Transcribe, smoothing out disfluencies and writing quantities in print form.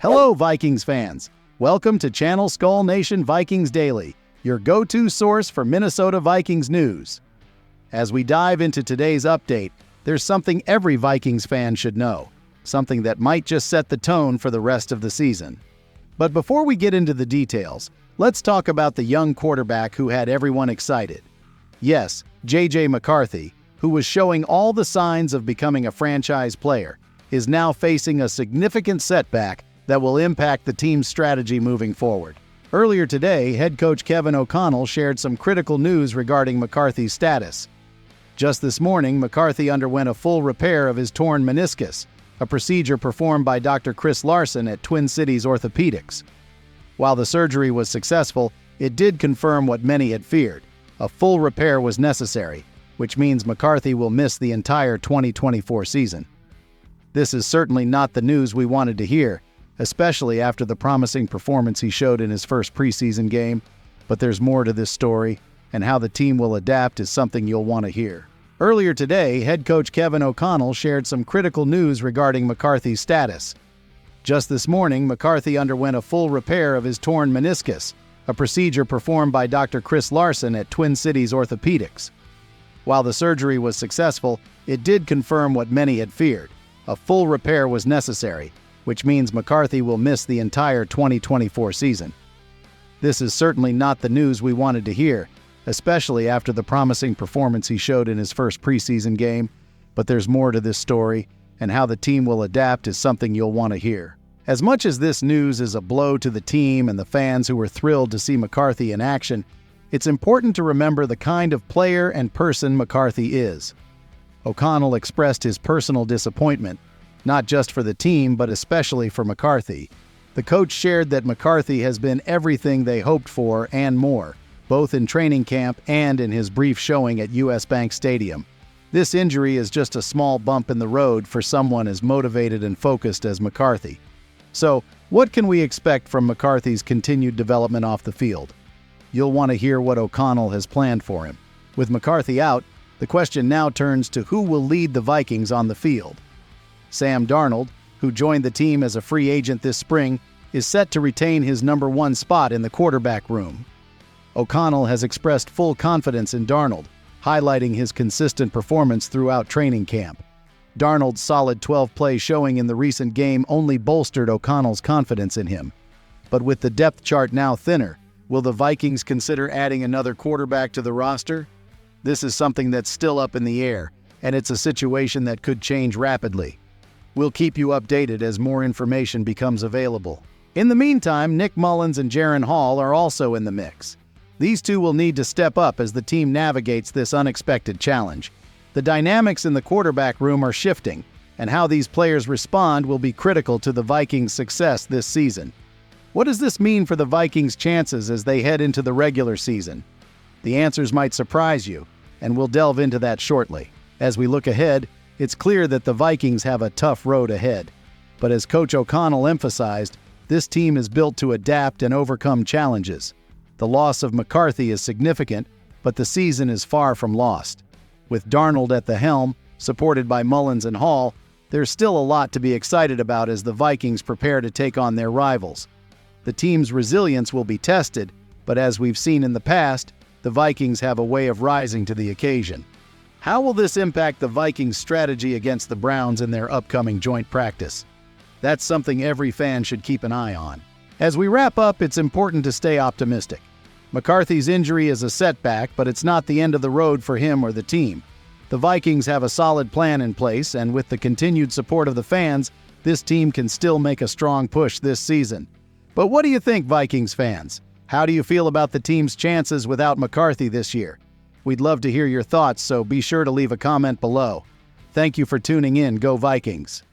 Hello, Vikings fans. Welcome to Channel Skol Nation Vikings Daily, your go-to source for Minnesota Vikings news. As we dive into today's update, there's something every Vikings fan should know, something that might just set the tone for the rest of the season. But before we get into the details, let's talk about the young quarterback who had everyone excited. Yes, J.J. McCarthy, who was showing all the signs of becoming a franchise player, is now facing a significant setback that will impact the team's strategy moving forward. Earlier today, head coach Kevin O'Connell shared some critical news regarding McCarthy's status. Just this morning, McCarthy underwent a full repair of his torn meniscus, a procedure performed by Dr. Chris Larson at Twin Cities Orthopedics. While the surgery was successful, it did confirm what many had feared. A full repair was necessary, which means McCarthy will miss the entire 2024 season. This is certainly not the news we wanted to hear, especially after the promising performance he showed in his first preseason game, but there's more to this story, and how the team will adapt is something you'll want to hear. Earlier today, head coach Kevin O'Connell shared some critical news regarding McCarthy's status. Just this morning, McCarthy underwent a full repair of his torn meniscus, a procedure performed by Dr. Chris Larson at Twin Cities Orthopedics. While the surgery was successful, it did confirm what many had feared. A full repair was necessary, which means McCarthy will miss the entire 2024 season. This is certainly not the news we wanted to hear, especially after the promising performance he showed in his first preseason game, but there's more to this story, and how the team will adapt is something you'll want to hear. As much as this news is a blow to the team and the fans who were thrilled to see McCarthy in action, it's important to remember the kind of player and person McCarthy is. O'Connell expressed his personal disappointment, not just for the team, but especially for McCarthy. The coach shared that McCarthy has been everything they hoped for and more, both in training camp and in his brief showing at US Bank Stadium. This injury is just a small bump in the road for someone as motivated and focused as McCarthy. So, what can we expect from McCarthy's continued development off the field? You'll want to hear what O'Connell has planned for him. With McCarthy out, the question now turns to who will lead the Vikings on the field. Sam Darnold, who joined the team as a free agent this spring, is set to retain his number one spot in the quarterback room. O'Connell has expressed full confidence in Darnold, highlighting his consistent performance throughout training camp. Darnold's solid 12-play showing in the recent game only bolstered O'Connell's confidence in him. But with the depth chart now thinner, will the Vikings consider adding another quarterback to the roster? This is something that's still up in the air, and it's a situation that could change rapidly. We'll keep you updated as more information becomes available. In the meantime, Nick Mullins and Jaren Hall are also in the mix. These two will need to step up as the team navigates this unexpected challenge. The dynamics in the quarterback room are shifting, and how these players respond will be critical to the Vikings' success this season. What does this mean for the Vikings' chances as they head into the regular season? The answers might surprise you, and we'll delve into that shortly. As we look ahead, it's clear that the Vikings have a tough road ahead. But as Coach O'Connell emphasized, this team is built to adapt and overcome challenges. The loss of McCarthy is significant, but the season is far from lost. With Darnold at the helm, supported by Mullins and Hall, there's still a lot to be excited about as the Vikings prepare to take on their rivals. The team's resilience will be tested, but as we've seen in the past, the Vikings have a way of rising to the occasion. How will this impact the Vikings' strategy against the Browns in their upcoming joint practice? That's something every fan should keep an eye on. As we wrap up, it's important to stay optimistic. McCarthy's injury is a setback, but it's not the end of the road for him or the team. The Vikings have a solid plan in place, and with the continued support of the fans, this team can still make a strong push this season. But what do you think, Vikings fans? How do you feel about the team's chances without McCarthy this year? We'd love to hear your thoughts, so be sure to leave a comment below. Thank you for tuning in. Go Vikings!